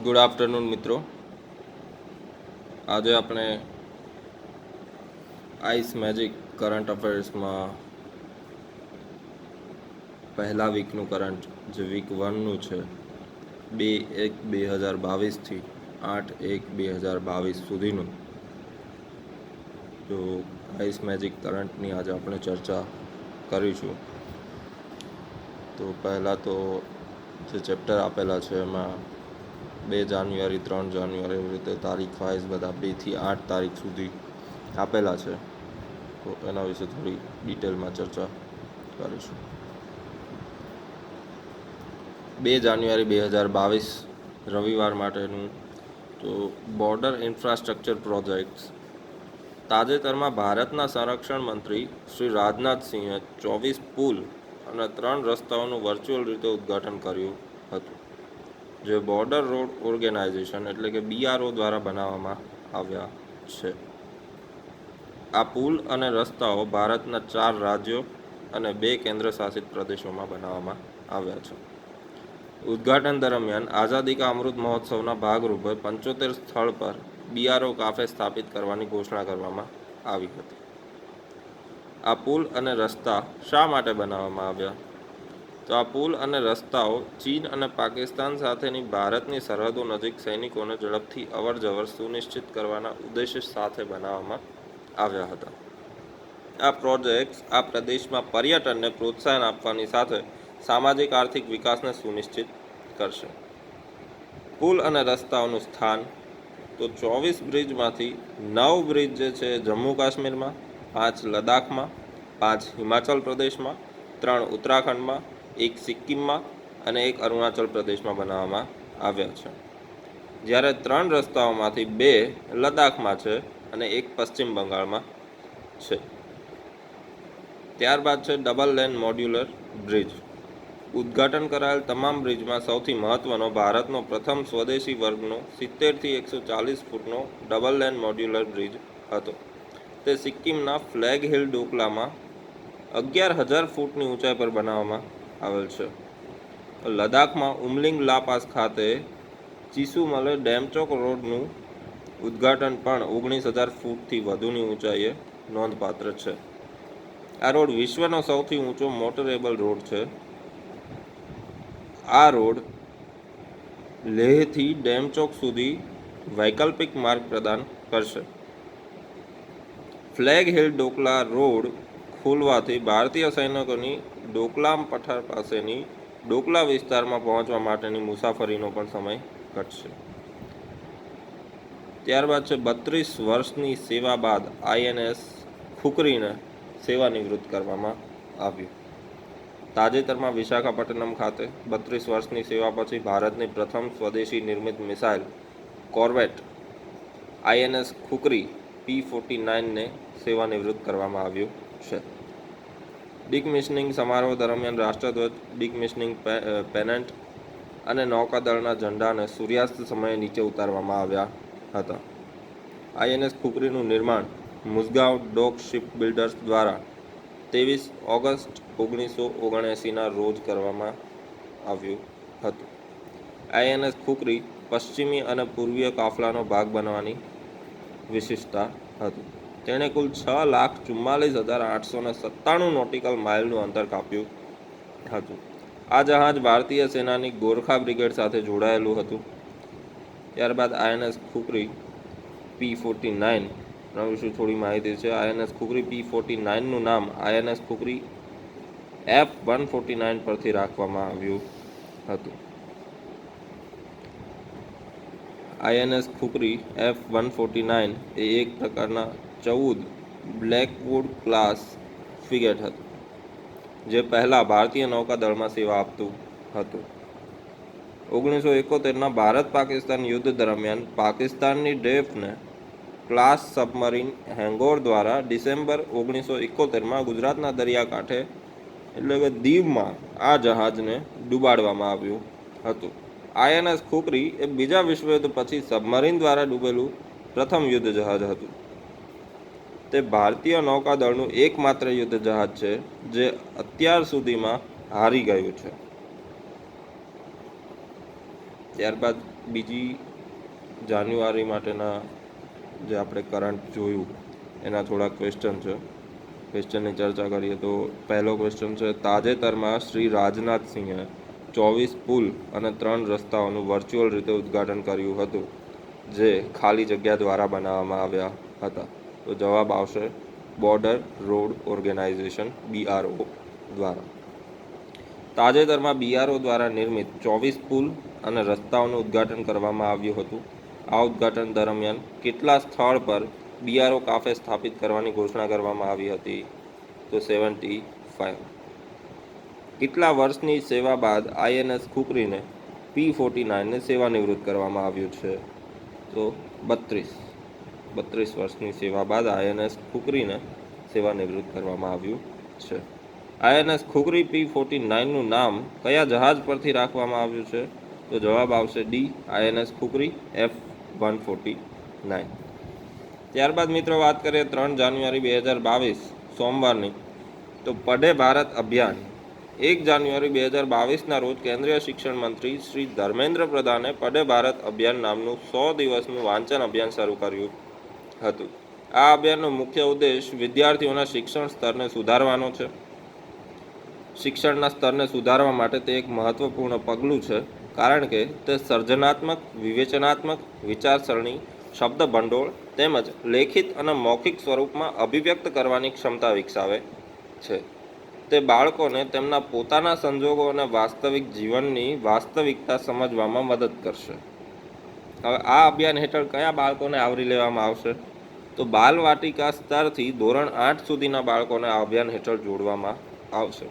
Good afternoon મિત્રો. આજે આપણે આઈસ મેજિક કરંટ અફેર્સમાં પહેલા વીકનું કરંટ જે વીક 1નું છે 2/1/2022થી 8/1/2022 સુધીનું જો આઈસ મેજિક કરંટની આજે આપણે ચર્ચા કરીશું. તો પહેલાં તો જે ચેપ્ટર આપેલા છે એમાં 2 જાન્યુઆરી 3 જાન્યુઆરી એવી રીતે તારીખ વાઇઝ બધા 2 થી 8 તારીખ સુધી આપેલા છે. તો એના વિશે થોડી ડિટેલમાં ચર્ચા કરીશું. 2 જાન્યુઆરી 2022 રવિવાર માટેનું તો બોર્ડર ઇન્ફ્રાસ્ટ્રક્ચર પ્રોજેક્ટ્સ. તાજેતરમાં ભારતના સંરક્ષણ મંત્રી શ્રી રાજનાથસિંહે 24 પુલ અને 3 રસ્તાઓનું વર્ચ્યુઅલ રીતે ઉદ્ઘાટન કર્યું હતું, જે બોર્ડર રોડ ઓર્ગેનાઇઝેશન એટલે કે BRO દ્વારા બનાવવામાં આવ્યા છે. આ પુલ અને રસ્તાઓ ભારતના 4 રાજ્યો અને 2 કેન્દ્રશાસિત પ્રદેશોમાં બનાવવામાં આવ્યા છે. ઉદ્ઘાટન દરમિયાન આઝાદી કા અમૃત મહોત્સવના ભાગરૂપે 75 સ્થળ પર BRO કાફે સ્થાપિત કરવાની ઘોષણા કરવામાં આવી હતી. આ પુલ અને રસ્તા શા માટે બનાવવામાં આવ્યા? તો આ પુલ અને રસ્તાઓ ચીન અને પાકિસ્તાન સાથેની ભારતની સરહદો નજીક સૈનિકોને ઝડપથી અવરજવર સુનિશ્ચિત કરવાના ઉદ્દેશ્ય સાથે બનાવવામાં આવ્યા હતા. આ પ્રોજેક્ટ્સ આ પ્રદેશમાં પર્યટનને પ્રોત્સાહન આપવાની સાથે સામાજિક આર્થિક વિકાસને સુનિશ્ચિત કરશે. પુલ અને રસ્તાઓનું સ્થાન તો 24 બ્રિજમાંથી 9 બ્રિજ જે છે જમ્મુ કાશ્મીરમાં, 5 લદ્દાખમાં, 5 હિમાચલ પ્રદેશમાં, 3 ઉત્તરાખંડમાં, 1 સિક્કિમમાં અને 1 અરુણાચલ પ્રદેશમાં બનાવવામાં આવ્યા છે. જ્યારે 3 રસ્તાઓમાંથી 2 લદ્દાખમાં છે અને 1 પશ્ચિમ બંગાળમાં છે. ત્યારબાદ છે ડબલ લેન મોડ્યુલર બ્રિજ. ઉદ્ઘાટન કરાયેલ તમામ બ્રિજમાં સૌથી મહત્વનો ભારતનો પ્રથમ સ્વદેશી વર્ગનો 70 થી 140 ફૂટનો ડબલ લેન મોડ્યુલર બ્રિજ હતો. તે સિક્કિમના ફ્લેગ હિલ ડોકલામાં 11,000 ફૂટની ઊંચાઈ પર બનાવવામાં આવેલ છે. લદ્દાખમાં ઉમલિંગ લા પાસ ખાતે ચીસુમલે ડેમચોક રોડનું ઉદ્ઘાટન પણ 19,000 ફૂટથી વધુની ઊંચાઈએ નોંધપાત્ર છે. આ રોડ વિશ્વનો સૌથી ઊંચો મોટરેબલ રોડ છે. આ રોડ લેહથી ડેમચોક સુધી વૈકલ્પિક માર્ગ પ્રદાન કરશે. ફ્લેગ હિલ ડોકલા રોડ ખોલવાથી ભારતીય સૈનિકોની ડોકલામ પઠાર પાસેની ડોકલા વિસ્તારમાં પહોંચવા માટેની મુસાફરીનો પણ સમય ઘટશે. ત્યારબાદ છે 32 વર્ષની સેવા બાદ INS ખુકરીને સેવાનિવૃત્ત કરવામાં આવ્યું. તાજેતરમાં વિશાખાપટ્ટનમ ખાતે 32 વર્ષની સેવા પછી ભારતની પ્રથમ સ્વદેશી નિર્મિત મિસાઇલ કોર્વેટ INS ખુકરી P-49ને સેવાનિવૃત્ત કરવામાં આવ્યું છે. ડિકમિશનિંગ સમારોહ દરમિયાન રાષ્ટ્રધ્વજ, ડિકમિશનિંગ પેનન્ટ અને નૌકાદળના ઝંડાને સૂર્યાસ્ત સમયે નીચે ઉતારવામાં આવ્યા હતા. INS ખુકરીનું નિર્માણ મુઝગાંવ ડોક શિપ બિલ્ડર્સ દ્વારા 23 ઓગસ્ટ 1979ના રોજ કરવામાં આવ્યું હતું. INS ખુકરી પશ્ચિમી અને પૂર્વીય કાફલાનો ભાગ બનવાની વિશિષ્ટતા હતી. તેણે કુલ 6,44,897 નોટિકલ માઇલનું અંતર કાપ્યું હતું. આ જહાજ ભારતીય સેનાની ગોરખા બ્રિગેડ સાથે જોડાયેલું હતું. ત્યારબાદ INS ખુકરી P-49 વિશે થોડી માહિતી છે. INS ખુકરી P-49નું નામ INS ખુકરી F-149 પરથી રાખવામાં આવ્યું હતું. INS ખુકરી F-149 એ એક પ્રકારના 14 બ્લેકવુડ ક્લાસ ફ્રિગેટ હતું, જે પહેલાં ભારતીય નૌકાદળમાં સેવા આપતું હતું. 1971ના ભારત પાકિસ્તાન યુદ્ધ દરમિયાન પાકિસ્તાનની ડેફને ક્લાસ સબમરીન હેંગોર દ્વારા ડિસેમ્બર 1971માં ગુજરાતના દરિયાકાંઠે એટલે કે દીવમાં આ જહાજને ડૂબાડવામાં આવ્યું હતું. INS ખુકરી એ બીજા વિશ્વયુદ્ધ પછી સબમરીન દ્વારા ડૂબેલું પ્રથમ યુદ્ધ જહાજ હતું. તે ભારતીય નૌકાદળનું એકમાત્ર યુદ્ધ જહાજ છે જે અત્યાર સુધીમાં હારી ગયું છે. ત્યારબાદ બીજી જાન્યુઆરી માટેના જે આપણે કરંટ જોયું એના થોડા ક્વેશ્ચન છે. ક્વેશ્ચનની ચર્ચા કરીએ તો પહેલો ક્વેશ્ચન છે, તાજેતરમાં શ્રી રાજનાથસિંહે 24 પુલ અને 3 રસ્તાઓનું વર્ચ્યુઅલ રીતે ઉદ્ઘાટન કર્યું હતું, જે ખાલી જગ્યા દ્વારા બનાવવામાં આવ્યા હતા. તો જવાબ આવશે બોર્ડર રોડ ઓર્ગેનાઇઝેશન BRO દ્વારા. તાજેતરમાં BRO દ્વારા નિર્મિત 24 પુલ અને રસ્તાઓનું ઉદ્ઘાટન કરવામાં આવ્યું હતું. આ ઉદ્ઘાટન દરમિયાન કેટલા સ્થળ પર BRO કાફે સ્થાપિત કરવાની ઘોષણા કરવામાં આવી હતી? તો 75. કેટલા વર્ષની સેવા બાદ INS ખુકરીને P49ને સેવાનિવૃત્ત કરવામાં આવ્યું છે? તો 32 વર્ષની સેવા બાદ INS ખુકરીને સેવાનિવૃત્ત કરવામાં આવ્યું છે. INS ખુકરી P49નું નામ કયા જહાજ પરથી રાખવામાં આવ્યું છે? તો જવાબ આવશે D, INS ખુકરી F149. ત્યારબાદ મિત્રો વાત કરીએ 3 જાન્યુઆરી 2022 સોમવારની, તો પઢે ભારત અભિયાન. 1 જાન્યુઆરી 2022ના રોજ કેન્દ્રીય શિક્ષણ મંત્રી શ્રી ધર્મેન્દ્ર પ્રધાને પઢે ભારત અભિયાન નામનું 100 દિવસનું વાંચન અભિયાન શરૂ કર્યું હતું. આ અભિયાનનો મુખ્ય ઉદ્દેશ વિદ્યાર્થીઓના શિક્ષણ સ્તરને સુધારવાનો છે. શિક્ષણના સ્તરને સુધારવા માટે તે એક મહત્વપૂર્ણ પગલું છે, કારણ કે તે સર્જનાત્મક, વિવેચનાત્મક વિચારસરણી, શબ્દ ભંડોળ તેમજ લેખિત અને મૌખિક સ્વરૂપમાં અભિવ્યક્ત કરવાની ક્ષમતા વિકસાવે છે. તે બાળકોને તેમના પોતાના સંજોગો અને વાસ્તવિક જીવનની વાસ્તવિકતા સમજવામાં મદદ કરશે. હવે આ અભિયાન હેઠળ કયા બાળકોને આવરી લેવામાં આવશે? તો બાલવાટિકા સ્તરથી ધોરણ 8 સુધીના બાળકોને આ અભિયાન હેઠળ જોડવામાં આવશે.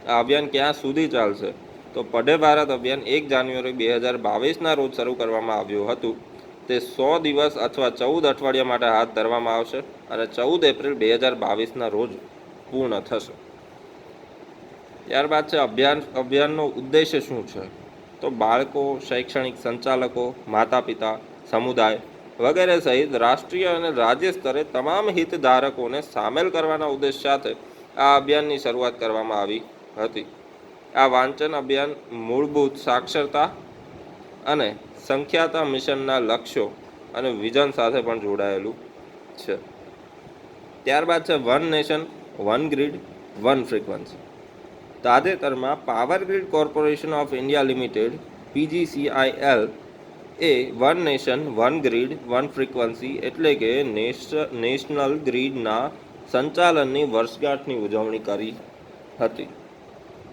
આ અભિયાન ક્યાં સુધી ચાલશે? તો પઢે ભારત અભિયાન 1 જાન્યુઆરી 2022ના રોજ શરૂ કરવામાં આવ્યું હતું. તે 100 દિવસ અથવા 14 અઠવાડિયા માટે હાથ ધરવામાં આવશે અને 14 એપ્રિલ 2022ના રોજ પૂર્ણ થશે. ત્યારબાદ છે અભિયાનનો ઉદ્દેશ્ય શું છે? તો બાળકો, શૈક્ષણિક સંચાલકો, માતા પિતા, સમુદાય વગેરે સહિત રાષ્ટ્રીય અને રાજ્ય સ્તરે તમામ હિતધારકોને સામેલ કરવાના ઉદ્દેશ સાથે આ અભિયાનની શરૂઆત કરવામાં આવી હતી. આ વાંચન અભિયાન મૂળભૂત સાક્ષરતા અને સંખ્યાતા મિશનના લક્ષ્યો અને વિઝન સાથે પણ જોડાયેલું છે. ત્યારબાદ છે one nation one grid one frequency. તાજેતરમાં power grid corporation of India limited PGCIL એ one nation one grid one frequency એટલે કે નેશનલ ગ્રીડના સંચાલનની વર્ષગાંઠની ઉજવણી કરી હતી.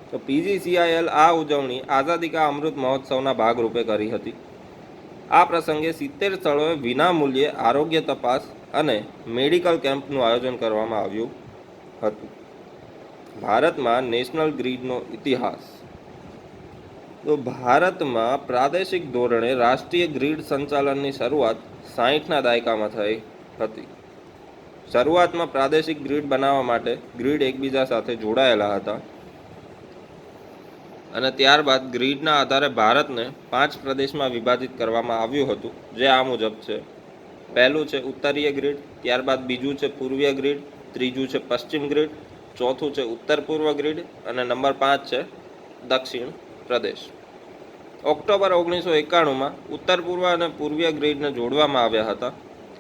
તો PGCIL આ ઉજવણી આઝાદી કા અમૃત મહોત્સવના ભાગરૂપે કરી હતી. આ પ્રસંગે 70 સ્થળોએ વિનામૂલ્યે આરોગ્ય તપાસ અને મેડિકલ કેમ્પનું આયોજન કરવામાં આવ્યું હતું. ભારતમાં નેશનલ ગ્રીડનો ઇતિહાસ. તો ભારતમાં પ્રાદેશિક ધોરણે રાષ્ટ્રીય ગ્રીડ સંચાલનની શરૂઆત 60ના દાયકામાં થઈ હતી. શરૂઆતમાં પ્રાદેશિક ગ્રીડ બનાવવા માટે ગ્રીડ એકબીજા સાથે જોડાયેલા હતા અને ત્યારબાદ ગ્રીડના આધારે ભારતને 5 પ્રદેશમાં વિભાજિત કરવામાં આવ્યું હતું, જે આ મુજબ છે. પહેલું છે ઉત્તરીય ગ્રીડ, ત્યારબાદ બીજું છે પૂર્વીય ગ્રીડ, ત્રીજું છે પશ્ચિમ ગ્રીડ, ચોથું છે ઉત્તર પૂર્વ ગ્રીડ અને નંબર 5 છે દક્ષિણ પ્રદેશ. ઓક્ટોબર 1991માં ઉત્તર પૂર્વ અને પૂર્વીય ગ્રીડને જોડવામાં આવ્યા હતા.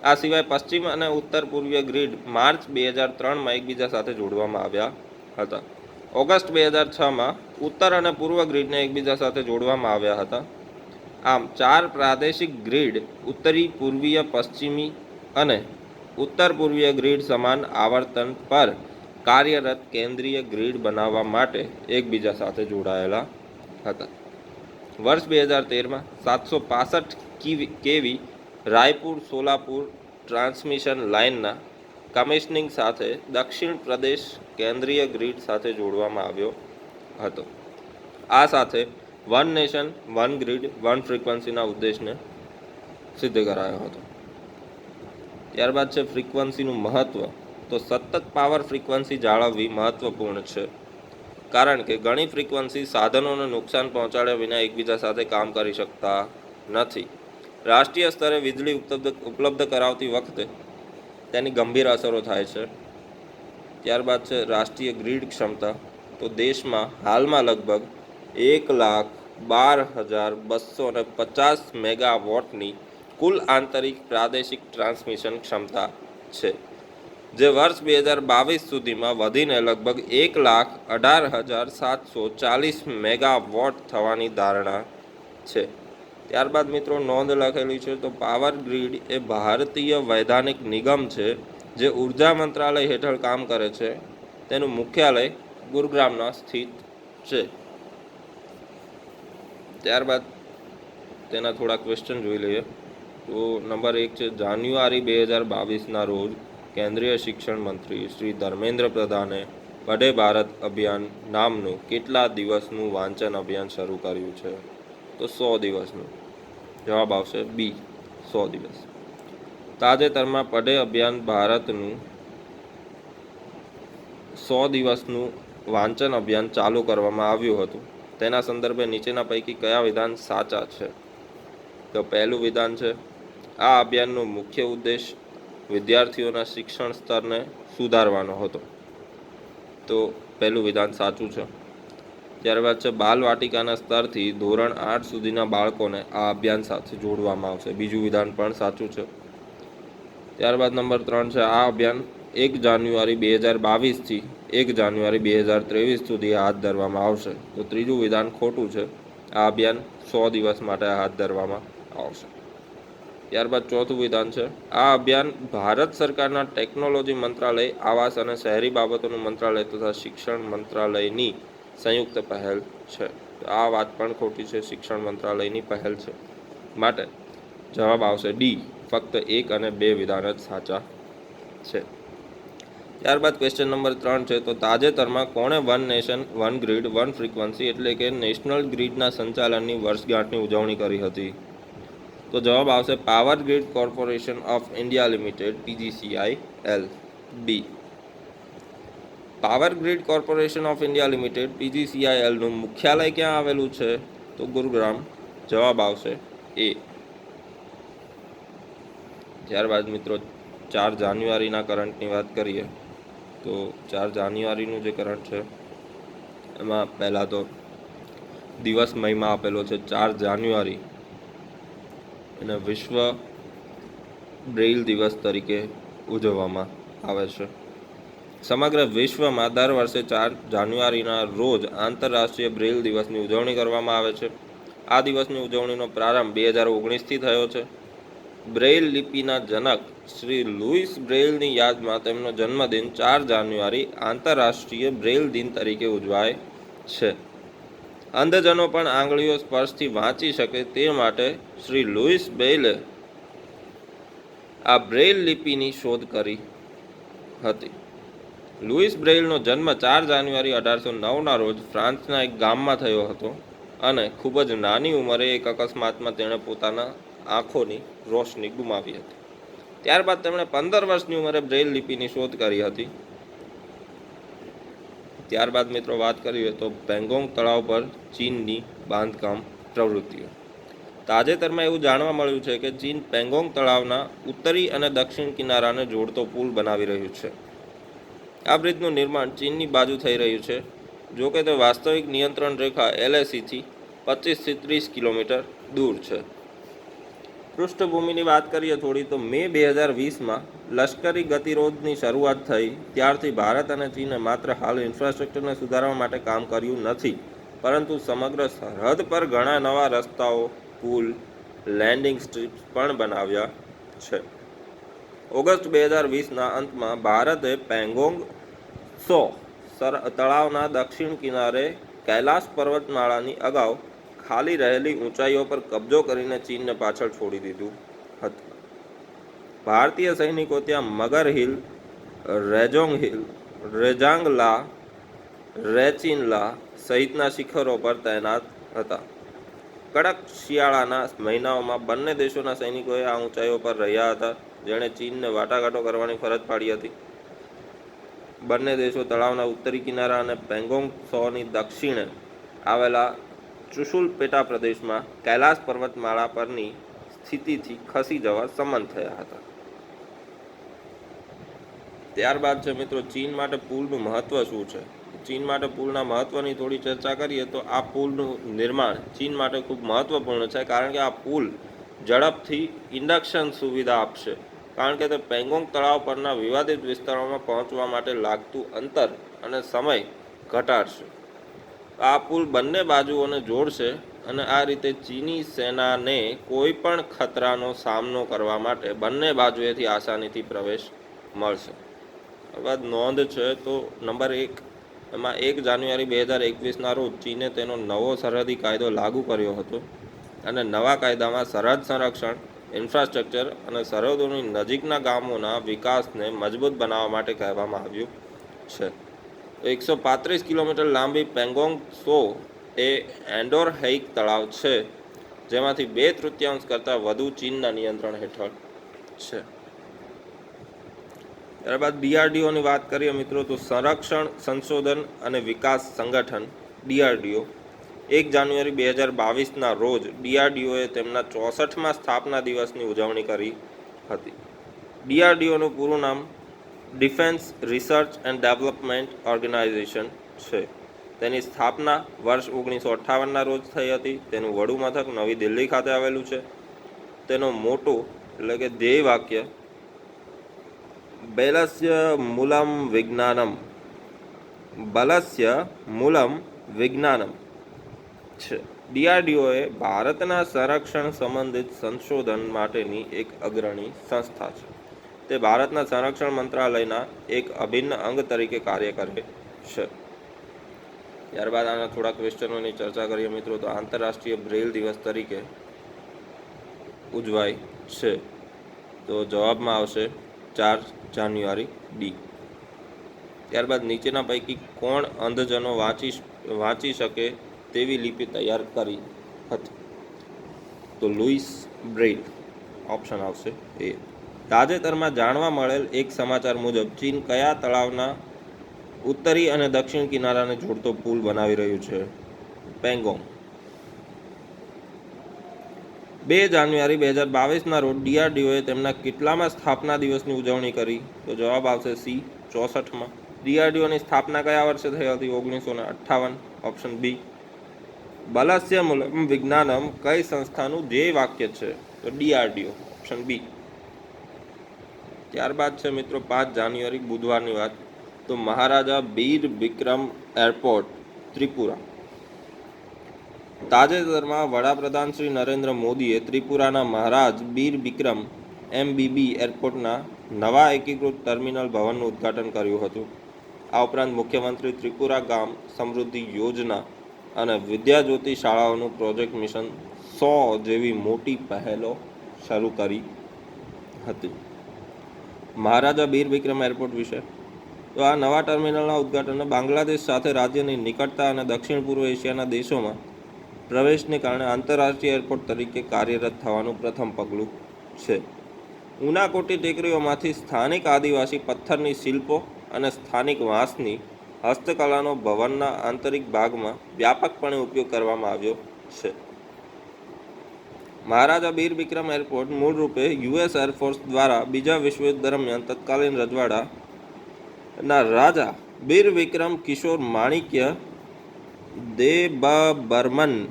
આ સિવાય પશ્ચિમ અને ઉત્તર પૂર્વીય ગ્રીડ માર્ચ 2003માં એકબીજા સાથે જોડવામાં આવ્યા હતા. ઓગસ્ટ 2006માં ઉત્તર અને પૂર્વ ગ્રીડને એકબીજા સાથે જોડવામાં આવ્યા હતા. આમ 4 પ્રાદેશિક ગ્રીડ ઉત્તરી, પૂર્વીય, પશ્ચિમી અને ઉત્તર પૂર્વીય ગ્રીડ સમાન આવર્તન પર કાર્યરત કેન્દ્રીય ગ્રીડ બનાવવા માટે એકબીજા સાથે જોડાયેલા હતા. વર્ષ 2013માં 765 kV રાયપુર સોલાપુર ટ્રાન્સમિશન લાઇનના કમિશનિંગ સાથે દક્ષિણ પ્રદેશ કેન્દ્રીય ગ્રીડ સાથે જોડવામાં આવ્યો હતો. આ સાથે વન નેશન વન ગ્રીડ વન ફ્રીક્વન્સીના ઉદ્દેશને સિદ્ધ કરાયો હતો. ત્યારબાદ છે ફ્રીક્વન્સીનું મહત્ત્વ. તો સતત પાવર ફ્રીક્વન્સી જાળવવી મહત્ત્વપૂર્ણ છે, કારણ કે ઘણી ફ્રીક્વન્સી સાધનોને નુકસાન પહોંચાડ્યા વિના એકબીજા સાથે કામ કરી શકતા નથી. રાષ્ટ્રીય સ્તરે વીજળી ઉપલબ્ધ કરાવતી વખતે તેની ગંભીર અસરો થાય છે. ત્યારબાદ છે રાષ્ટ્રીય ગ્રીડ ક્ષમતા. તો દેશમાં હાલમાં લગભગ 1,00,000 12,250 મેગાવોટની કુલ આંતરિક પ્રાદેશિક ટ્રાન્સમિશન ક્ષમતા છે, જે વર્ષ 2022 સુધીમાં વધીને લગભગ 1,18,740 મેગાવોટ થવાની ધારણા છે. ત્યારબાદ મિત્રો નોંધ લખેલી છે, તો પાવર ગ્રીડ એ ભારતીય વૈધાનિક નિગમ છે જે ઉર્જા મંત્રાલય હેઠળ કામ કરે છે. તેનું મુખ્યાલય ગુરુગ્રામમાં સ્થિત છે. ત્યારબાદ તેના થોડા ક્વેશ્ચન જોઈ લઈએ. તો નંબર 1 છે, જાન્યુઆરી 2022ના રોજ કેન્દ્રીય શિક્ષણ મંત્રી શ્રી ધર્મેન્દ્ર પ્રધાને પઢે ભારત અભિયાન નામનું કેટલા દિવસનું વાંચન અભિયાન શરૂ કર્યું છે? તો 100 દિવસનું. જવાબ આવશે બી, 100 દિવસ. તાજેતરમાં પઢે અભિયાન ભારતનું 100 દિવસનું વાંચન અભિયાન ચાલુ કરવામાં આવ્યું હતું. તેના સંદર્ભે નીચેના પૈકી કયા વિધાન સાચા છે? તો પહેલું વિધાન છે, આ અભિયાનનો મુખ્ય ઉદ્દેશ વિદ્યાર્થીઓના શિક્ષણ સ્તરને સુધારવાનો હતો. તો પહેલું વિધાન સાચું છે. ત્યારબાદ છે, બાલવાટિકાના સ્તરથી ધોરણ 8 સુધીના બાળકોને આ અભિયાન સાથે જોડવામાં આવશે. બીજું વિધાન પણ સાચું છે. ત્યારબાદ નંબર 3 છે, આ અભિયાન 1 જાન્યુઆરી 2022થી 1 જાન્યુઆરી 2023 સુધી હાથ ધરવામાં આવશે. તો ત્રીજું વિધાન ખોટું છે. આ અભિયાન 100 દિવસ માટે હાથ ધરવામાં આવશે. ત્યારબાદ ચોથું વિધાન છે, આ અભિયાન ભારત સરકારના ટેકનોલોજી મંત્રાલય, આવાસ અને શહેરી બાબતોનું મંત્રાલય તથા શિક્ષણ મંત્રાલયની સંયુક્ત પહેલ છે. તો આ વાત પણ ખોટી છે. શિક્ષણ મંત્રાલયની પહેલ છે. માટે જવાબ આવશે ડી, ફક્ત 1 અને 2 વિધાન જ સાચા છે. ત્યારબાદ ક્વેશ્ચન નંબર 3 છે, તો તાજેતરમાં કોણે one nation one grid one frequency એટલે કે નેશનલ ગ્રીડના સંચાલનની વર્ષગાંઠની ઉજવણી કરી હતી? તો જવાબ આવશે power grid corporation of India limited, PGCIL. B. Power grid corporation of India limited, PGCILનું મુખ્યાલય ક્યાં આવેલું છે? તો ગુરુગ્રામ. જવાબ આવશે એ. ત્યારબાદ મિત્રો 4 જાન્યુઆરીના કરંટની વાત કરીએ. તો 4 જાન્યુઆરીનું જે કરંટ છે એમાં પહેલાં તો દિવસ મહિમા આપેલો છે 4 જાન્યુઆરી, એને વિશ્વ બ્રેઇલ દિવસ તરીકે ઉજવવામાં આવે છે. સમગ્ર વિશ્વમાં દર વર્ષે 4 જાન્યુઆરીના રોજ આંતરરાષ્ટ્રીય બ્રેઇલ દિવસની ઉજવણી કરવામાં આવે છે. આ દિવસની ઉજવણીનો પ્રારંભ 2019થી થયો છે. બ્રેઇલ લિપિના જનક શ્રી લુઈસ બ્રેઇલની યાદમાં તેમનો જન્મદિન 4 જાન્યુઆરી આંતરરાષ્ટ્રીય બ્રેઇલ દિન તરીકે ઉજવાય છે. અંધજનો પણ આંગળીઓ સ્પર્શથી વાંચી શકે તે માટે શ્રી લુઈસ બ્રેઇલે આ બ્રેઇલ લિપિની શોધ કરી હતી. લુઈસ બ્રેઇલનો જન્મ 4 જાન્યુઆરી 1809ના રોજ ફ્રાન્સના એક ગામમાં થયો હતો અને ખૂબ જ નાની ઉંમરે એક અકસ્માતમાં તેણે પોતાના આંખોની રોશની ગુમાવી હતી. ત્યારબાદ તેમણે 15 વર્ષની ઉંમરે બ્રેઇલ લિપિની શોધ કરી હતી. ત્યારબાદ મિત્રો વાત કરીએ તો પેંગોંગ તળાવ પર ચીનની બાંધકામ પ્રવૃત્તિઓ. તાજેતરમાં એવું જાણવા મળ્યું છે કે ચીન પેંગોંગ તળાવના ઉત્તરી અને દક્ષિણ કિનારાને જોડતો પુલ બનાવી રહ્યું છે. આ બ્રિજનું નિર્માણ ચીનની બાજુ થઈ રહ્યું છે. જોકે તે વાસ્તવિક નિયંત્રણ રેખા LACથી 25થી 30 કિલોમીટર દૂર છે. પૃષ્ઠભૂમિની વાત કરીએ થોડી, તો મે 2020માં લશ્કરી ગતિરોધની શરૂઆત થઈ ત્યારથી ભારત અને ચીને માત્ર હાલ ઇન્ફ્રાસ્ટ્રક્ચરને સુધારવા માટે કામ કર્યું નથી, પરંતુ સમગ્ર સરહદ પર ઘણા નવા રસ્તાઓ, પુલ, લેન્ડિંગ સ્ટ્રીપ્સ પણ બનાવ્યા છે. ઓગસ્ટ 2020ના અંતમાં ભારતે પેંગોંગ સો તળાવના દક્ષિણ કિનારે કૈલાસ પર્વતમાળાની અગાઉ ખાલી રહેલી ઊંચાઈઓ પર કબજો કરીને ચીનને પાછળ છોડી દીધું હતું. ભારતીય સૈનિકો ત્યાં મગર હિલ, રેજોંગ હિલ, રેજાંગલા, રેચિનલા સહિતના શિખરો પર તૈનાત હતા. કડક શિયાળાના મહિનાઓમાં બંને દેશોના સૈનિકોએ આ ઊંચાઈઓ પર રહ્યા હતા, જેણે ચીનને વાટાઘાટો કરવાની ફરજ પાડી હતી. બંને દેશો તળાવના ઉત્તરી કિનારા અને પેંગોંગ સોની દક્ષિણે આવેલા ચુશુલ પેટા પ્રદેશમાં કૈલાસ પર્વતમાળા પરની સ્થિતિથી ખસી જવા સંમત થયા હતા. ત્યારબાદ છે મિત્રો ચીન માટે પુલનું મહત્વ શું છે? ચીન માટે પુલના મહત્ત્વની થોડી ચર્ચા કરીએ તો આ પુલનું નિર્માણ ચીન માટે ખૂબ મહત્ત્વપૂર્ણ છે, કારણ કે આ પુલ ઝડપથી ઇન્ડક્શન સુવિધા આપશે, કારણ કે તે પેંગોંગ તળાવ પરના વિવાદિત વિસ્તારોમાં પહોંચવા માટે લાગતું અંતર અને સમય ઘટાડશે. આ પુલ બંને બાજુઓને જોડશે અને આ રીતે ચીની સેનાને કોઈ પણ ખતરાનો સામનો કરવા માટે બંને બાજુએથી આસાનીથી પ્રવેશ મળશે. બાદ નોંધ છે તો નંબર 1 એમાં 1 જાન્યુઆરી 2021ના રોજ ચીને તેનો નવો સરહદી કાયદો લાગુ કર્યો હતો અને નવા કાયદામાં સરહદ સંરક્ષણ, ઇન્ફ્રાસ્ટ્રક્ચર અને સરહદોની નજીકના ગામોના વિકાસને મજબૂત બનાવવા માટે કહેવામાં આવ્યું છે. 135 કિલોમીટર લાંબી પેંગોંગ સો એ એન્ડોર હેઇક તળાવ છે, જેમાંથી 2/3 કરતાં વધુ ચીનના નિયંત્રણ હેઠળ છે. ત્યારબાદ DRDOની વાત કરીએ મિત્રો તો સંરક્ષણ સંશોધન અને વિકાસ સંગઠન DRDO 1 જાન્યુઆરી 2022ના રોજ DRDOએ તેમના 64મા સ્થાપના દિવસની ઉજવણી કરી હતી. DRDOનું પૂરું નામ defence research and development organisation છે. તેની સ્થાપના વર્ષ 1958ના રોજ થઈ હતી. તેનું વડું મથક નવી દિલ્હી ખાતે આવેલું છે. તેનો મોટો એટલે કે ધ્યેય વાક્ય બલસ્ય મૂલમ વિજ્ઞાનમ છે. DRDOએ ભારતના સંરક્ષણ સંબંધિત સંશોધન માટેની એક અગ્રણી સંસ્થા છે. તે ભારતના સંરક્ષણ મંત્રાલયના એક અભિન્ન અંગ તરીકે કાર્ય કરે છે. ત્યારબાદ આના થોડા ક્વેશ્ચનોની ચર્ચા કરીએ મિત્રો તો આંતરરાષ્ટ્રીય બ્રેલ દિવસ તરીકે ઉજવાય છે, તો જવાબમાં આવશે 4 જાન્યુઆરી ડી. ત્યારબાદ નીચેના પૈકી કોણ અંધજનો વાંચી શકે તેવી લિપિ તૈયાર કરી હતી? તો લુઈસ બ્રેઇલ ઓપ્શન આવશે એ. તાજેતરમાં જાણવા મળેલ એક સમાચાર મુજબ ચીન કયા તળાવના ઉત્તરી અને દક્ષિણ કિનારાને જોડતો પુલ બનાવી રહ્યું છે? પેંગોંગ. 2 જાન્યુઆરી 2022ના રોજ DRDOએ તેમના કેટલામાં સ્થાપના દિવસની ઉજવણી કરી? તો જવાબ આવશે સી 64માં. DRDOની સ્થાપના કયા વર્ષે થઈ હતી? 1958. Option B. બલસ્ય મૂલમ વિજ્ઞાનમ કઈ સંસ્થાનું ધ્યેય વાક્ય છે? તો DRDO ઓપ્શન બી. ત્યારબાદ છે મિત્રો 5 જાન્યુઆરી બુધવારની વાત, તો મહારાજા બીર બિક્રમ એરપોર્ટ ત્રિપુરા. તાજેતરમાં વડાપ્રધાન શ્રી નરેન્દ્ર મોદીએ ત્રિપુરાના મહારાજ બીર બિક્રમ MBB એરપોર્ટના નવા એકીકૃત ટર્મિનલ ભવનનું ઉદ્ઘાટન કર્યું હતું. આ ઉપરાંત મુખ્યમંત્રી ત્રિપુરા ગામ સમૃદ્ધિ યોજના અને વિદ્યાજ્યોતિ શાળાઓનું પ્રોજેક્ટ મિશન 100 જેવી મોટી પહેલો શરૂ કરી હતી. મહારાજા બીર બિક્રમ એરપોર્ટ વિશે તો આ નવા ટર્મિનલના ઉદ્ઘાટનને બાંગ્લાદેશ સાથે રાજ્યની નિકટતા અને દક્ષિણ પૂર્વ એશિયાના દેશોમાં પ્રવેશને કારણે આંતરરાષ્ટ્રીય એરપોર્ટ તરીકે કાર્યરત થવાનું પ્રથમ પગલું છે. ઉનાકોટી ટેકરીઓમાંથી સ્થાનિક આદિવાસી પથ્થરની શિલ્પો અને સ્થાનિક વાંસની હસ્તકલાનો ભવનના આંતરિક ભાગમાં વ્યાપકપણે ઉપયોગ કરવામાં આવ્યો છે. મહારાજા બીર બિક્રમ એરપોર્ટ મૂળરૂપે US એરફોર્સ દ્વારા બીજા વિશ્વયુદ્ધ દરમિયાન તત્કાલીન રજવાડાના રાજા બીર વિક્રમ કિશોર માણિક્ય દેબબર્મનના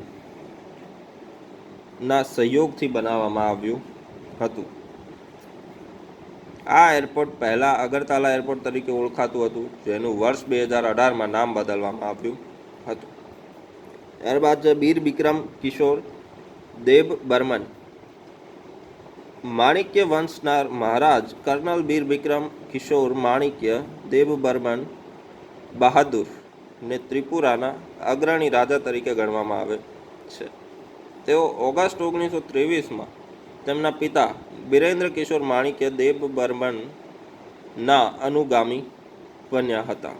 સહયોગથી બનાવવામાં આવ્યું હતું. આ એરપોર્ટ પહેલાં અગરતાલા એરપોર્ટ તરીકે ઓળખાતું હતું, જેનું વર્ષ 2018માં નામ બદલવામાં આવ્યું હતું. ત્યારબાદ છે બીર બિક્રમ કિશોર દેબબર્મન. માણિક્ય વંશના મહારાજ કર્નલ બીર બિક્રમ કિશોર માણિક્ય દેબબર્મન બહાદુર ને ત્રિપુરાના અગ્રણી રાજા તરીકે ગણવામાં આવે છે. તેઓ ઓગસ્ટ 1923માં તેમના પિતા બિરેન્દ્ર કિશોર માણિક્ય દેબબર્મનના અનુગામી બન્યા હતા.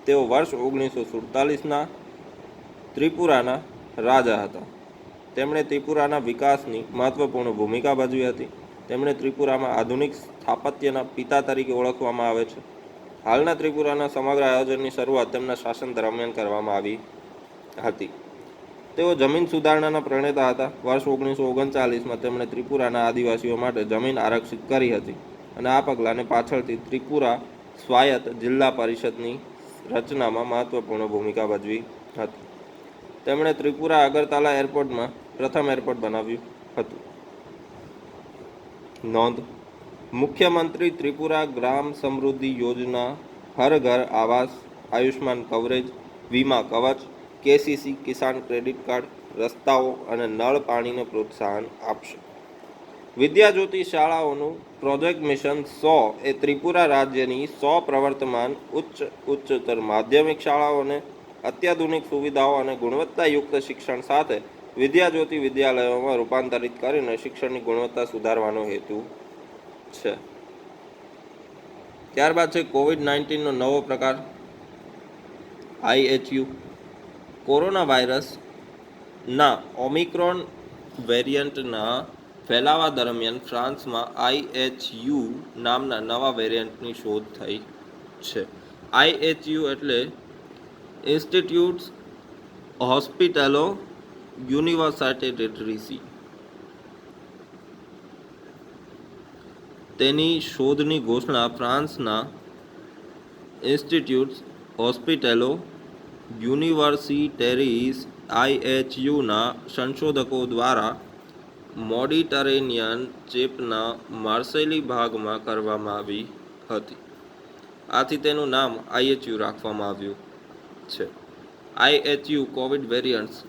તેઓ વર્ષ 1947ના ત્રિપુરાના રાજા હતા. તેમણે ત્રિપુરાના વિકાસની મહત્વપૂર્ણ ભૂમિકા ભજવી હતી. તેમણે ત્રિપુરામાં આધુનિક સ્થાપત્યના પિતા તરીકે ઓળખવામાં આવે છે. હાલના ત્રિપુરાના સમગ્ર આયોજનની શરૂઆત તેમના શાસન દરમિયાન કરવામાં આવી હતી. તેઓ જમીન સુધારણાના પ્રણેતા હતા. વર્ષ 1939માં તેમણે ત્રિપુરાના આદિવાસીઓ માટે જમીન આરક્ષિત કરી હતી અને આ પગલાંને પાછળથી ત્રિપુરા સ્વાયત્ત જિલ્લા પરિષદની રચનામાં મહત્વપૂર્ણ ભૂમિકા ભજવી હતી. તેમણે ત્રિપુરા અગરતાલા એરપોર્ટમાં પ્રથમ એરપોર્ટ બનાવ્યું હતું. નોંધ: મુખ્યમંત્રી ત્રિપુરા ગ્રામ સમૃદ્ધિ યોજના, હર ઘર આવાસ, આયુષ્માન કવરેજ, વીમા કવચ, કેસીસી કિસાન ક્રેડિટ કાર્ડ, રસ્તાઓ અને નળ પાણીને પ્રોત્સાહન આપશે. વિદ્યાજ્યોતિ શાળાઓનું પ્રોજેક્ટ મિશન 100 એ ત્રિપુરા રાજ્યની 100 પ્રવર્તમાન ઉચ્ચતર માધ્યમિક શાળાઓને અત્યાધુનિક સુવિધાઓ અને ગુણવત્તાયુક્ત શિક્ષણ સાથે વિદ્યાજ્યોતિ વિદ્યાલયોમાં રૂપાંતરિત કરીને શિક્ષણની ગુણવત્તા સુધારવાનો હેતુ છે. ત્યારબાદ છે કોવિડ-19નો નવો પ્રકાર IHU. કોરોના વાયરસના ઓમિક્રોન વેરિયન્ટના ફેલાવા દરમિયાન ફ્રાન્સમાં IHU નામના નવા વેરિયન્ટની શોધ થઈ છે. IHU એટલે ઇન્સ્ટિટ્યૂટ્સ હોસ્પિટલો યુનિવર્સિટેટરી. તેની શોધની ઘોષણા ફ્રાન્સના ઇન્સ્ટિટ્યૂટ્સ હોસ્પિટલો યુનિવર્સિટેરીઝ IHUના સંશોધકો દ્વારા મોડિટરેનિયન ચેપના માર્સેલી ભાગમાં કરવામાં આવી હતી. આથી તેનું નામ IHU રાખવામાં આવ્યું છે. IHU Covid variants.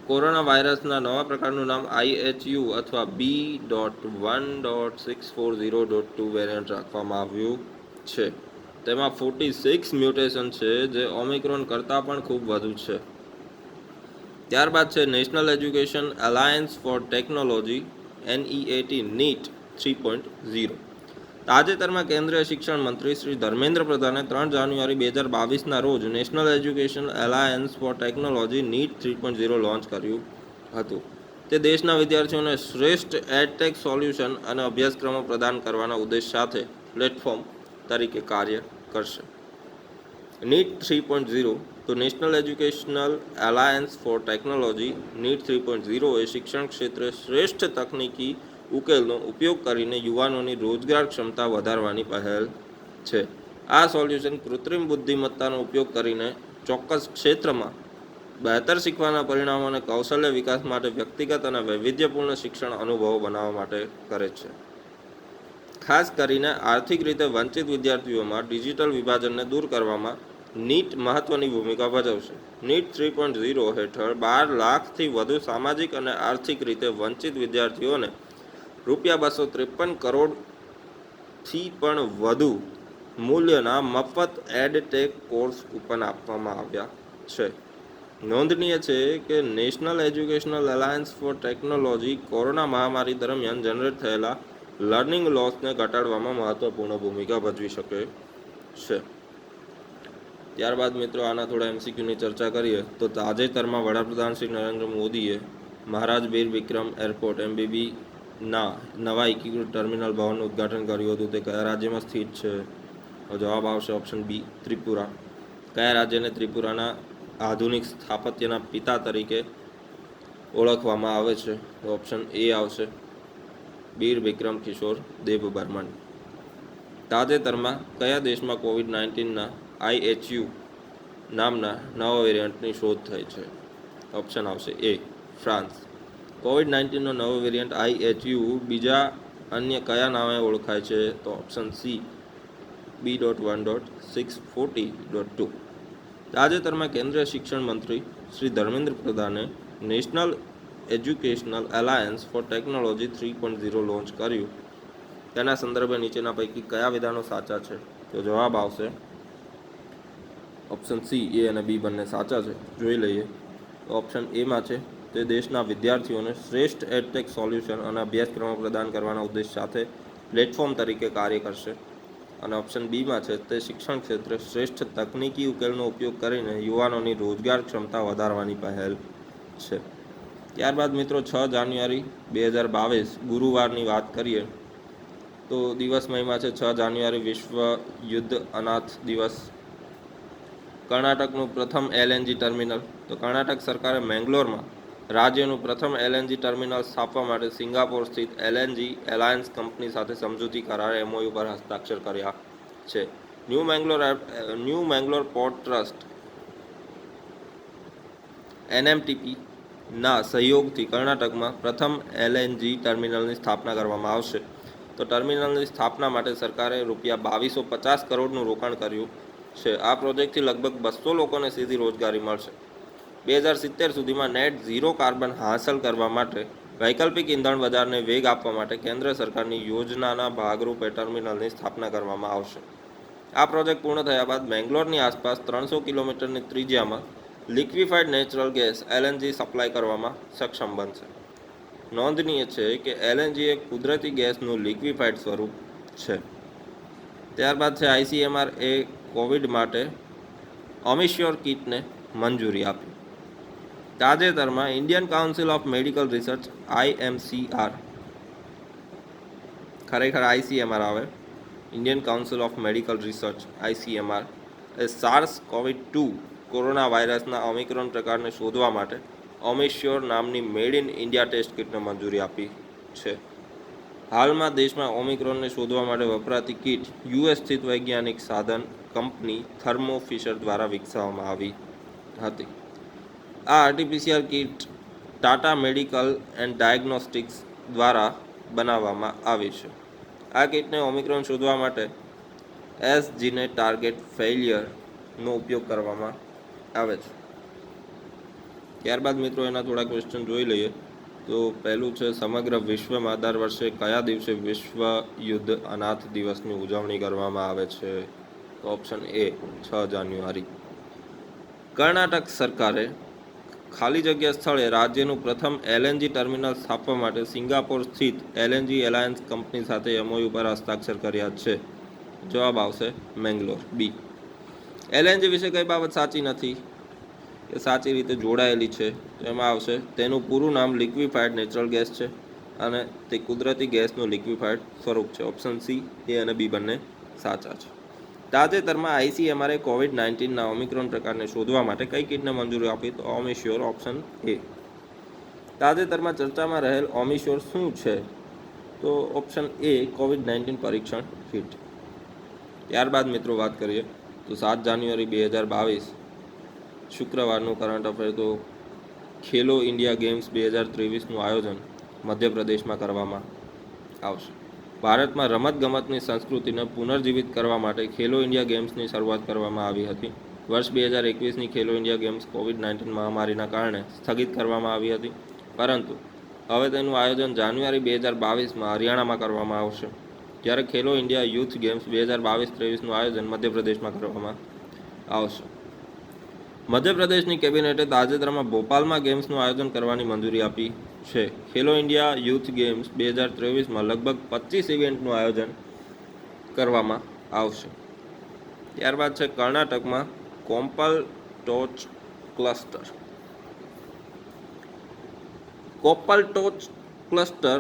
કોરોના વાયરસના નવા પ્રકારનું નામ IHU અથવા B.1.640.2 વેરિયન્ટ રાખવામાં આવ્યું છે. તેમાં 46 મ્યુટેશન છે, જે ઓમિક્રોન કરતાં પણ ખૂબ વધુ છે. ત્યારબાદ છે national education alliance for technology NEAT NEET 3.0. તાજેતરમાં કેન્દ્રીય શિક્ષણ મંત્રી શ્રી ધર્મેન્દ્ર પ્રધાને 3 જાન્યુઆરી 2022ના રોજ national education alliance for technology NEET 3.0 launch કર્યું હતું. તે દેશના વિદ્યાર્થીઓને શ્રેષ્ઠ એડટેક સોલ્યુશન અને અભ્યાસક્રમો પ્રદાન કરવાના ઉદ્દેશ સાથે પ્લેટફોર્મ તરીકે કાર્ય કરશે. NEET 3.0 તો national educational alliance for technology NEET 3.0 એ શિક્ષણ ક્ષેત્રે શ્રેષ્ઠ તકનીકી ઉકેલનો ઉપયોગ કરીને યુવાનોની રોજગાર ક્ષમતા વધારવાની પહેલ છે. આ સોલ્યુશન કૃત્રિમ બુદ્ધિમત્તાનો ઉપયોગ કરીને ચોક્કસ ક્ષેત્રમાં બહેતર શીખવાના પરિણામો અને કૌશલ્ય વિકાસ માટે વ્યક્તિગત અને વૈવિધ્યપૂર્ણ શિક્ષણ અનુભવો બનાવવા માટે કરે છે. ખાસ કરીને આર્થિક રીતે વંચિત વિદ્યાર્થીઓમાં ડિજિટલ વિભાજનને દૂર કરવામાં NEET મહત્વની ભૂમિકા ભજવશે. NEET 3.0 હેઠળ 12 લાખથી વધુ સામાજિક અને આર્થિક રીતે વંચિત વિદ્યાર્થીઓને ₹253 કરોડથી પણ વધુ મૂલ્યના મફત એડટેક કોર્સ કૂપન આપવામાં આવ્યા છે. નોંધનીય છે કે national educational alliance for technology corona મહામારી દરમિયાન જનરેટ થયેલા લર્નિંગ લોસને ઘટાડવામાં મહત્વપૂર્ણ ભૂમિકા ભજવી શકે છે. ત્યારબાદ મિત્રો આના થોડા MCQની ચર્ચા કરીએ તો તાજેતરમાં વડાપ્રધાન શ્રી નરેન્દ્ર મોદીએ મહારાજ બીર વિક્રમ એરપોર્ટ MBBના નવા એકીકૃત ટર્મિનલ ભવનનું ઉદ્ઘાટન કર્યું હતું. તે કયા રાજ્યમાં સ્થિત છે? જવાબ આવશે ઓપ્શન બી, ત્રિપુરા. કયા રાજ્યને ત્રિપુરાના આધુનિક સ્થાપત્યના પિતા તરીકે ઓળખવામાં આવે છે? તો ઓપ્શન એ આવશે, બીર વિક્રમ કિશોર દેબબર્મન. તાજેતરમાં કયા દેશમાં કોવિડ-19ના IHU નામના નવા વેરિયન્ટની શોધ થઈ છે? ઓપ્શન આવશે એ, ફ્રાન્સ. કોવિડ-19નો નવો વેરિયન્ટ IHU બીજા અન્ય કયા નામે ઓળખાય છે? તો ઓપ્શન સી, B.1.640.2. તાજેતરમાં કેન્દ્રીય શિક્ષણ મંત્રી શ્રી ધર્મેન્દ્ર પ્રધાને national educational alliance for technology 3.0 launch કર્યું. તેના સંદર્ભે નીચેના પૈકી કયા વિધાનો સાચા છે? તો જવાબ આવશે ઓપ્શન સી, એ અને બી બંને સાચા છે. જોઈ લઈએ તો ઓપ્શન એમાં છે તે દેશના વિદ્યાર્થીઓને શ્રેષ્ઠ એડટેક સોલ્યુશન અને અભ્યાસક્રમો પ્રદાન કરવાના ઉદ્દેશ સાથે પ્લેટફોર્મ તરીકે કાર્ય કરશે. અને ઓપ્શન બીમાં છે તે શિક્ષણ ક્ષેત્રે શ્રેષ્ઠ તકનીકી ઉકેલનો ઉપયોગ કરીને યુવાનોની રોજગાર ક્ષમતા વધારવાની પહેલ છે. ત્યારબાદ મિત્રો 6 જાન્યુઆરી 2022 ગુરુવારની વાત કરીએ તો દિવસ મહિમા છે 6 જાન્યુઆરી વિશ્વ યુદ્ધ અનાથ દિવસ. કર્ણાટકનું પ્રથમ LNG ટર્મિનલ. તો કર્ણાટક સરકારે મેંગ્લોરમાં રાજ્યનું પ્રથમ LNG ટર્મિનલ સ્થાપવા માટે સિંગાપોર સ્થિત LNG એલાયન્સ કંપની સાથે સમજૂતી કરાર MOU પર હસ્તાક્ષર કર્યા છે. New Mangalore port trust NMTP ના સહયોગથી કર્ણાટકમાં પ્રથમ LNG ટર્મિનલની સ્થાપના કરવામાં આવશે. તો ટર્મિનલની સ્થાપના માટે સરકારે ₹2250 કરોડનું રોકાણ કર્યું છે. આ પ્રોજેક્ટથી લગભગ 200 લોકોને સીધી રોજગારી મળશે. 2070 સુધીમાં નેટ ઝીરો કાર્બન હાંસલ કરવા માટે વૈકલ્પિક ઇંધણ બજારને વેગ આપવા માટે કેન્દ્ર સરકારની યોજનાના ભાગરૂપે ટર્મિનલની સ્થાપના કરવામાં આવશે. આ પ્રોજેક્ટ પૂર્ણ થયા બાદ બેંગ્લોરની આસપાસ 300 કિલોમીટરની ત્રિજ્યામાં liquefied natural gas LNG supply કરવામાં સક્ષમ બનશે. નોંધનીય છે કે LNG એ કુદરતી ગેસનું લિક્વિફાઈડ સ્વરૂપ છે. ત્યારબાદ છે ICMR એ કોવિડ માટે ઓમિશ્યોર કિટને મંજૂરી આપી. તાજેતરમાં Indian council of medical research IMCR, ખરેખર ICMR આવે, Indian council of medical research ICMR A SARS-CoV-2 corona વાયરસના ઓમિક્રોન પ્રકારને શોધવા માટે ઓમિશ્યોર નામની મેડ ઇન ઇન્ડિયા ટેસ્ટ કિટને મંજૂરી આપી છે. હાલમાં દેશમાં ઓમિક્રોનને શોધવા માટે વપરાતી કિટ US સ્થિત વૈજ્ઞાનિક સાધન કંપની થર્મો ફિશર દ્વારા વિકસાવવામાં આવી હતી. આ RT-PCR kit Tata medical and diagnostics દ્વારા બનાવવામાં આવી છે. આ કિટને ઓમિક્રોન શોધવા માટે જીને ટાર્ગેટ ફેઇલિયરનો ઉપયોગ કરવામાં આવે છે. ત્યારબાદ મિત્રો એના થોડા ક્વેશ્ચન જોઈ લઈએ. તો પહેલું છે, સમગ્ર વિશ્વમાં દર વર્ષે કયા દિવસે વિશ્વ યુદ્ધ અનાથ દિવસની ઉજવણી કરવામાં આવે છે? તો ઓપ્શન A 6 જાન્યુઆરી. કર્ણાટક સરકારે ખાલી જગ્યા સ્થળે રાજ્યનું પ્રથમ LNG ટર્મિનલ સ્થાપવા માટે સિંગાપોર સ્થિત LNG એલાયન્સ કંપની સાથે MOU પર હસ્તાક્ષર કર્યા છે. જવાબ આવશે મેંગ્લોર, B. LNG વિશે કઈ બાબત સાચી નથી કે સાચી રીતે જોડાયેલી છે? તો એમાં આવશે તેનું પૂરું નામ લિક્વિફાઈડ નેચરલ ગેસ છે અને તે કુદરતી ગેસનું લિક્વિફાઈડ સ્વરૂપ છે. ઓપ્શન C, A અને B બંને સાચા છે. તાજેતરમાં ICMR એ COVID-19ના ઓમિક્રોન પ્રકારને શોધવા માટે કઈ કિટને મંજૂરી આપી? તો ઓમિશ્યોર, ઓપ્શન A. તાજેતરમાં ચર્ચામાં રહેલ ઓમિશ્યોર શું છે? તો ઓપ્શન A, COVID-19 પરીક્ષણ કિટ. ત્યારબાદ મિત્રો વાત કરીએ તો 7 જાન્યુઆરી 2022 શુક્રવારનું કરંટ અફેર. તો ખેલો ઇન્ડિયા ગેમ્સ 2023નું આયોજન મધ્યપ્રદેશમાં કરવામાં આવશે. ભારતમાં રમતગમતની સંસ્કૃતિને પુનર્જીવિત કરવા માટે ખેલો ઇન્ડિયા ગેમ્સની શરૂઆત કરવામાં આવી હતી. વર્ષ 2021ની ખેલો ઇન્ડિયા ગેમ્સ COVID-19 મહામારીના કારણે સ્થગિત કરવામાં આવી હતી, પરંતુ હવે તેનું આયોજન જાન્યુઆરી 2022માં હરિયાણામાં કરવામાં આવશે. જ્યારે ખેલો ઇન્ડિયા યુથ ગેમ્સ 2022-23નું આયોજન મધ્યપ્રદેશમાં કરવામાં આવશે. મધ્યપ્રદેશની કેબિનેટે તાજેતરમાં ભોપાલમાં ગેમ્સનું આયોજન કરવાની મંજૂરી આપી છે. ખેલો ઇન્ડિયા યુથ ગેમ્સ 2023માં લગભગ 25 ઇવેન્ટનું આયોજન કરવામાં આવશે. ત્યારબાદ છે કર્ણાટકમાં કોમ્પલ ટોચ ક્લસ્ટર. કોપ્પલ ટોચ ક્લસ્ટર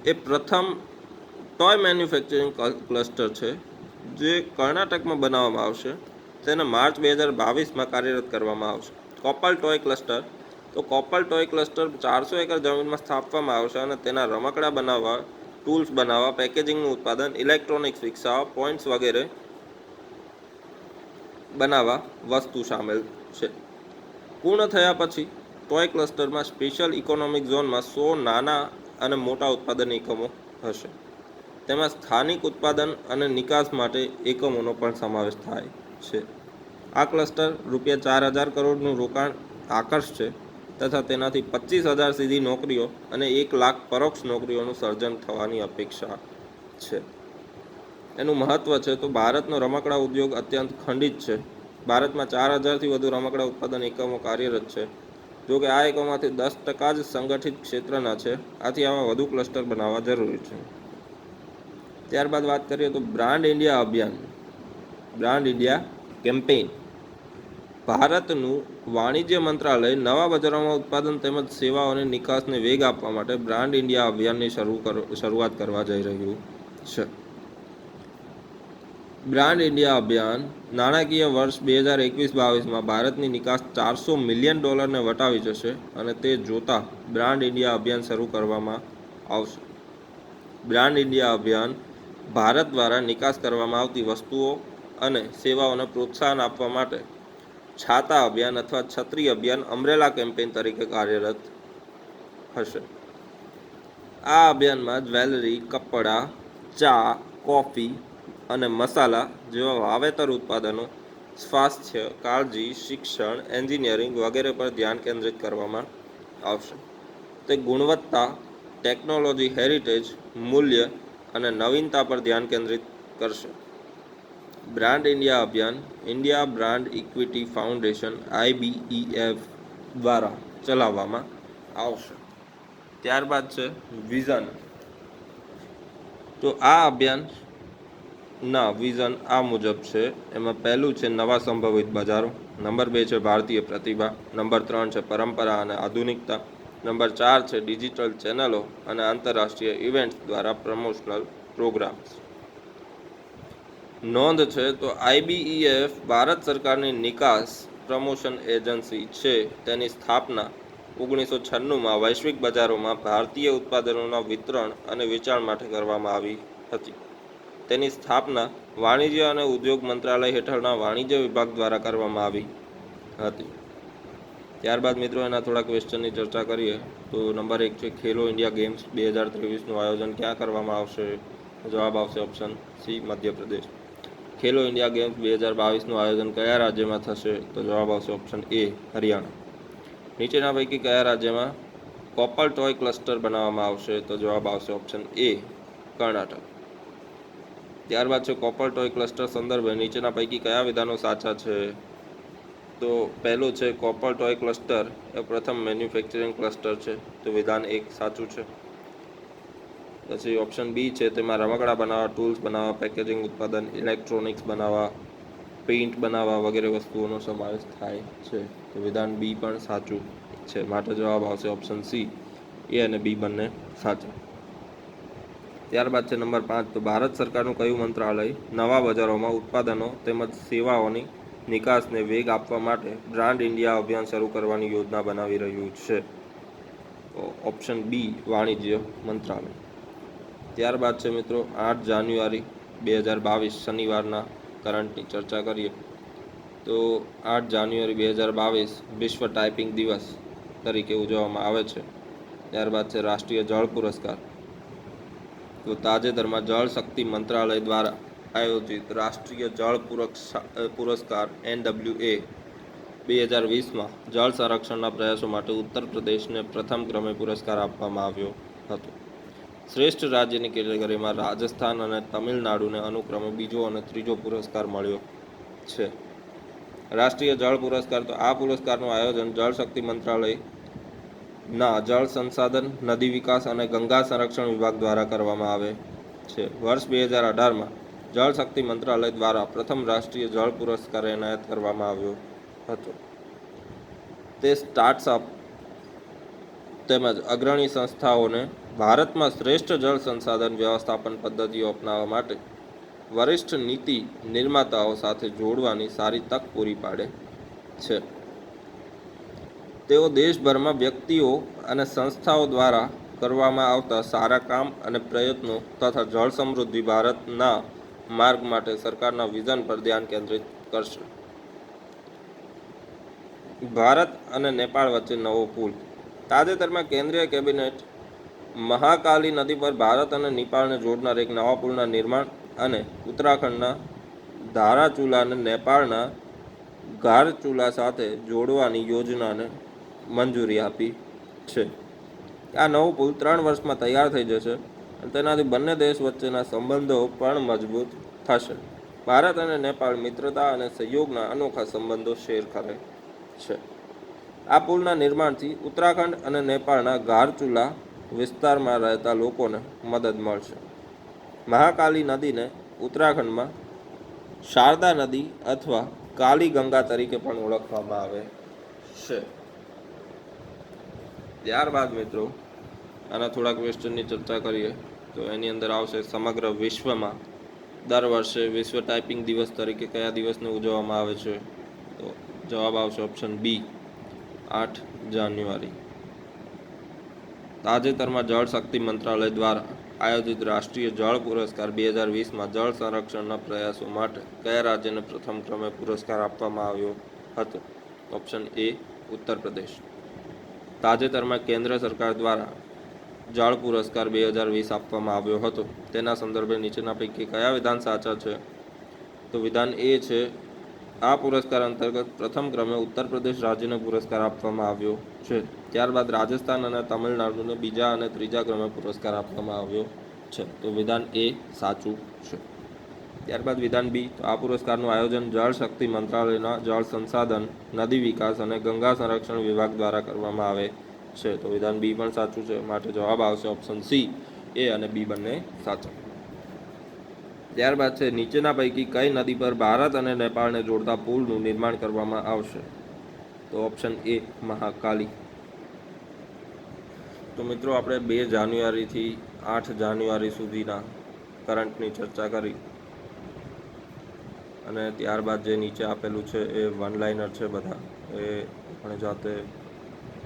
એ પ્રથમ ટોય મેન્યુફેક્ચરિંગ ક્લસ્ટર છે જે કર્ણાટકમાં બનાવવામાં આવશે. તેને માર્ચ 2022માં કાર્યરત કરવામાં આવશે. Koppal toy cluster. તો કોપ્પલ ટોય ક્લસ્ટર 400 એકર જમીનમાં સ્થાપવામાં આવશે અને તેના રમકડા બનાવવા, ટૂલ્સ બનાવવા, પેકેજિંગનું ઉત્પાદન, ઇલેક્ટ્રોનિક્સ વિકસાવવા, પોઈન્ટ્સ વગેરે બનાવવા વસ્તુ સામેલ છે. પૂર્ણ થયા પછી ટોય ક્લસ્ટરમાં સ્પેશિયલ ઇકોનોમિક ઝોનમાં 100 નાના અને મોટા ઉત્પાદન એકમો હશે. તેમાં સ્થાનિક ઉત્પાદન અને નિકાસ માટે એકમોનો પણ સમાવેશ થાય છે. આ ક્લસ્ટર ₹4,000 કરોડનું રોકાણ આકર્ષશે તથા તેનાથી 25,000 સીધી નોકરીઓ અને 1 લાખ પરોક્ષ નોકરીઓનું સર્જન થવાની અપેક્ષા છે. એનું મહત્ત્વ છે તો ભારતનો રમકડા ઉદ્યોગ અત્યંત ખંડિત છે. ભારતમાં 4,000થી વધુ રમકડા ઉત્પાદન એકમો કાર્યરત છે. જો કે આ એકમોમાંથી 10% જ સંગઠિત ક્ષેત્રના છે. આથી આવા વધુ ક્લસ્ટર બનાવવા જરૂરી છે. ત્યારબાદ વાત કરીએ તો બ્રાન્ડ ઇન્ડિયા અભિયાન, બ્રાન્ડ ઇન્ડિયા કેમ્પેઇન. ભારતનું વાણિજ્ય મંત્રાલય નવા બજારોમાં ઉત્પાદન તેમજ સેવાઓની નિકાસને વેગ આપવા માટે બ્રાન્ડ ઇન્ડિયા અભિયાનની શરૂઆત કરવા જઈ રહ્યું છે. બ્રાન્ડ ઇન્ડિયા અભિયાન નાણાકીય વર્ષ 2021-22માં ભારતની નિકાસ $400 મિલિયન વટાવી જશે અને તે જોતા બ્રાન્ડ ઇન્ડિયા અભિયાન શરૂ કરવામાં આવશે. બ્રાન્ડ ઇન્ડિયા અભિયાન ભારત દ્વારા નિકાસ કરવામાં આવતી વસ્તુઓ અને સેવાઓને પ્રોત્સાહન આપવા માટે છાતા અભિયાન અથવા છત્રી અભિયાન અમ્બ્રેલા કેમ્પેઇન તરીકે કાર્યરત હશે. આ અભિયાનમાં જ્વેલરી, કપડાં, ચા, કોફી અને મસાલા જેવા વાવેતર ઉત્પાદનો, સ્વાસ્થ્ય, કાળજી, શિક્ષણ, એન્જિનિયરિંગ વગેરે પર ધ્યાન કેન્દ્રિત કરવામાં આવશે. તે ગુણવત્તા, ટેકનોલોજી, હેરિટેજ, મૂલ્ય અને નવીનતા પર ધ્યાન કેન્દ્રિત કરશે. બ્રાન્ડ ઇન્ડિયા અભિયાન India brand equity foundation IBEF દ્વારા ચલાવવામાં આવશે. ત્યારબાદ છે વિઝન. તો આ અભિયાનના વિઝન આ મુજબ છે. એમાં પહેલું છે નવા સંભવિત બજારો, નંબર 2 છે ભારતીય પ્રતિભા, નંબર 3 છે પરંપરા અને આધુનિકતા, નંબર 4 છે ડિજિટલ ચેનલો અને આંતરરાષ્ટ્રીય ઇવેન્ટ્સ દ્વારા પ્રમોશનલ પ્રોગ્રામ્સ. નોંધ છે તો IBEF ભારત સરકારની નિકાસ પ્રમોશન એજન્સી છે. તેની સ્થાપના 1996માં વૈશ્વિક બજારોમાં ભારતીય ઉત્પાદનોના વિતરણ અને વેચાણ માટે કરવામાં આવી હતી. તેની સ્થાપના વાણિજ્ય અને ઉદ્યોગ મંત્રાલય હેઠળના વાણિજ્ય વિભાગ દ્વારા કરવામાં આવી હતી. ત્યારબાદ મિત્રો એના થોડા ક્વેશ્ચનની ચર્ચા કરીએ. તો નંબર 1 છે ખેલો ઇન્ડિયા ગેમ્સ 2023નું આયોજન ક્યાં કરવામાં આવશે? જવાબ આવશે ઓપ્શન સી, મધ્યપ્રદેશ. ખેલો ઇન્ડિયા ગેમ્સ 2022નું આયોજન કયા રાજ્યમાં થશે? તો જવાબ આવશે ઓપ્શન એ, હરિયાણા. નીચેના પૈકી કયા રાજ્યમાં કોપર ટોય ક્લસ્ટર બનાવવામાં આવશે? તો જવાબ આવશે ઓપ્શન એ, કર્ણાટક. ત્યારબાદ છે કોપર ટોય ક્લસ્ટર સંદર્ભે નીચેના પૈકી કયા વિધાનો સાચા છે? તો પહેલું છે કોપર ટોય ક્લસ્ટર એ પ્રથમ મેન્યુફેક્ચરિંગ ક્લસ્ટર છે, તો વિધાન 1 સાચું છે. પછી ઓપ્શન બી છે તેમાં રમકડા બનાવવા, ટૂલ્સ બનાવવા, પેકેજિંગ ઉત્પાદન, ઇલેક્ટ્રોનિક્સ બનાવવા, પેઇન્ટ બનાવવા વગેરે વસ્તુઓનો સમાવેશ થાય છે, તો વિધાન બી પણ સાચું છે. માટે જવાબ આવશે ઓપ્શન સી, એ અને બી બંને સાચા. ત્યારબાદ છે નંબર 5, તો ભારત સરકારનું કયું મંત્રાલય નવા બજારોમાં ઉત્પાદનો તેમજ સેવાઓની નિકાસને વેગ આપવા માટે બ્રાન્ડ ઇન્ડિયા અભિયાન શરૂ કરવાની યોજના બનાવી રહ્યું છે? તો ઓપ્શન બી, વાણિજ્ય મંત્રાલય. ત્યારબાદ છે મિત્રો 8 જાન્યુઆરી 2022 શનિવારના કરંટની ચર્ચા કરીએ. તો 8 જાન્યુઆરી 2022 વિશ્વ ટાઈપિંગ દિવસ તરીકે ઉજવવામાં આવે છે. ત્યારબાદ છે રાષ્ટ્રીય જળ પુરસ્કાર. તો તાજેતરમાં જળ શક્તિ મંત્રાલય દ્વારા આયોજિત રાષ્ટ્રીય જળ પુરસ્કાર NWA 2020માં જળ સંરક્ષણના પ્રયાસો માટે ઉત્તર પ્રદેશને પ્રથમ ક્રમે પુરસ્કાર આપવામાં આવ્યો હતો. શ્રેષ્ઠ રાજ્યની કેટેગરીમાં રાજસ્થાન અને તમિલનાડુને અનુક્રમે બીજો અને ત્રીજો પુરસ્કાર મળ્યો છે. રાષ્ટ્રીય જળ પુરસ્કાર, તો આ પુરસ્કારનું આયોજન જળ શક્તિ મંત્રાલયના જળ સંસાધન, નદી વિકાસ અને ગંગા સંરક્ષણ વિભાગ દ્વારા કરવામાં આવે છે. વર્ષ 2018માં જળ શક્તિ મંત્રાલય દ્વારા પ્રથમ રાષ્ટ્રીય જળ પુરસ્કાર એનાયત કરવામાં આવ્યો હતો. તે સ્ટાર્ટઅપ તેમજ અગ્રણી સંસ્થાઓને ભારતમાં શ્રેષ્ઠ જળ સંસાધન વ્યવસ્થાપન પદ્ધતિઓ અપનાવવા માટે વરિષ્ઠ નીતિ નિર્માતાઓ સાથે જોડવાની સારી તક પૂરી પાડે છે. તેઓ દેશભરમાં વ્યક્તિઓ અને સંસ્થાઓ દ્વારા કરવામાં આવતા સારા કામ અને પ્રયત્નો તથા જળ સમૃદ્ધિ ભારતના માર્ગ માટે સરકારના વિઝન પર ધ્યાન કેન્દ્રિત કરશે. ભારત અને નેપાળ વચ્ચે નવો પુલ. તાજેતરમાં કેન્દ્રીય કેબિનેટ મહાકાલી નદી પર ભારત અને નેપાળને જોડનાર એક નવા પુલના નિર્માણ અને ઉત્તરાખંડના ધારાચુલાને નેપાળના ધારચુલા સાથે જોડવાની યોજનાને મંજૂરી આપી છે. આ નવો પુલ 3 વર્ષમાં તૈયાર થઈ જશે અને તેનાથી બંને દેશ વચ્ચેના સંબંધો પણ મજબૂત થશે. ભારત અને નેપાળ મિત્રતા અને સહયોગના અનોખા સંબંધો શેર કરે છે. આ પુલના નિર્માણથી ઉત્તરાખંડ અને નેપાળના ધારચુલા વિસ્તારમાં રહેતા લોકોને મદદ મળશે. મહાકાલી નદીને ઉત્તરાખંડમાં શારદા નદી અથવા કાલી ગંગા તરીકે પણ ઓળખવામાં આવે છે. ત્યારબાદ મિત્રો આના થોડા ક્વેશ્ચનની ચર્ચા કરીએ. તો એની અંદર આવશે સમગ્ર વિશ્વમાં દર વર્ષે વિશ્વ ટાઈપિંગ દિવસ તરીકે કયા દિવસને ઉજવવામાં આવે છે? તો જવાબ આવશે ઓપ્શન બી, 8 જાન્યુઆરી. તાજેતરમાં જળ શક્તિ મંત્રાલય દ્વારા આયોજિત રાષ્ટ્રીય જળ પુરસ્કાર 2020માં જળ સંરક્ષણના પ્રયાસો માટે કયા રાજ્યને પ્રથમ ક્રમે પુરસ્કાર આપવામાં આવ્યો હતો? Option A Uttar Pradesh. તાજેતરમાં કેન્દ્ર સરકાર દ્વારા જળ પુરસ્કાર 2020 આપવામાં આવ્યો હતો. તેના સંદર્ભે નીચેના પૈકી કયા વિધાન સાચા છે? તો વિધાન એ છે, આ પુરસ્કાર અંતર્ગત પ્રથમ ક્રમે ઉત્તર પ્રદેશ રાજ્યને પુરસ્કાર આપવામાં આવ્યો છે. ત્યારબાદ રાજસ્થાન અને તમિલનાડુને બીજા અને ત્રીજા ક્રમે પુરસ્કાર આપવામાં આવ્યો છે. તો વિધાન એ સાચું છે. ત્યારબાદ વિધાન બી, તો આ પુરસ્કારનું આયોજન જળ શક્તિ મંત્રાલયના જળ સંસાધન, નદી વિકાસ અને ગંગા સંરક્ષણ વિભાગ દ્વારા કરવામાં આવે છે. તો વિધાન બી પણ સાચું છે. માટે જવાબ આવશે ઓપ્શન સી. એ અને બી બંને સાચા. ત્યારબાદ છે, નીચેના પૈકી કઈ નદી પર ભારત અને નેપાળને જોડતા પુલનું નિર્માણ કરવામાં આવશે? તો ઓપ્શન એ મહાકાલી. તો મિત્રો, આપણે 2 જાન્યુઆરીથી 8 જાન્યુઆરી સુધીના કરંટની ચર્ચા કરી અને ત્યારબાદ જે નીચે આપેલું છે એ વન લાઇનર છે. બધા એ આપણે જાતે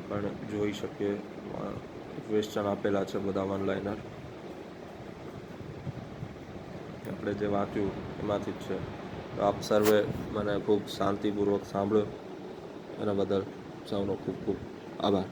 પણ જોઈ શકીએ. ક્વેશ્ચન આપેલા છે બધા વન લાઇનર, આપણે જે વાંચ્યું એમાંથી જ છે. તો આપ સર્વે મને ખૂબ શાંતિપૂર્વક સાંભળ્યો, એના બદલ સૌનો ખૂબ ખૂબ આભાર.